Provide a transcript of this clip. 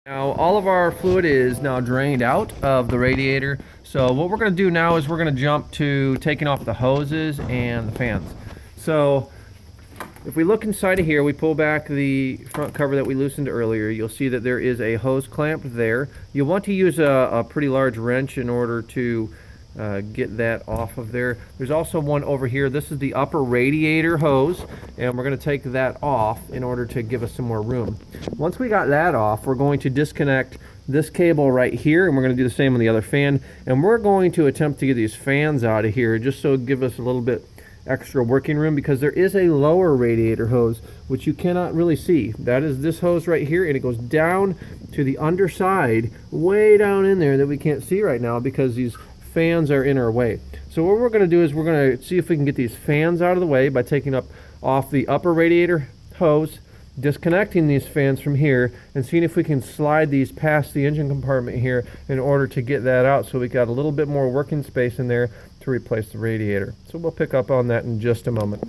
Now all of our fluid is now drained out of the radiator. So what we're going to do now is we're going to jump to taking off the hoses and the fans. So if we look inside of here, we pull back the front cover that we loosened earlier. You'll see that there is a hose clamp there. You'll want to use a pretty large wrench in order to get that off of there. There's also one over here. This is the upper radiator hose, and we're going to take that off in order to give us some more room. Once we got that off, we're going to disconnect this cable right here, and we're going to do the same on the other fan, and we're going to attempt to get these fans out of here just so it give us a little bit extra working room, because there is a lower radiator hose which you cannot really see. That is this hose right here, and it goes down to the underside, way down in there, that we can't see right now because these fans are in our way. So what we're going to do is we're going to see if we can get these fans out of the way by taking off the upper radiator hose, disconnecting these fans from here, and seeing if we can slide these past the engine compartment here in order to get that out, so we got a little bit more working space in there to replace the radiator. So we'll pick up on that in just a moment.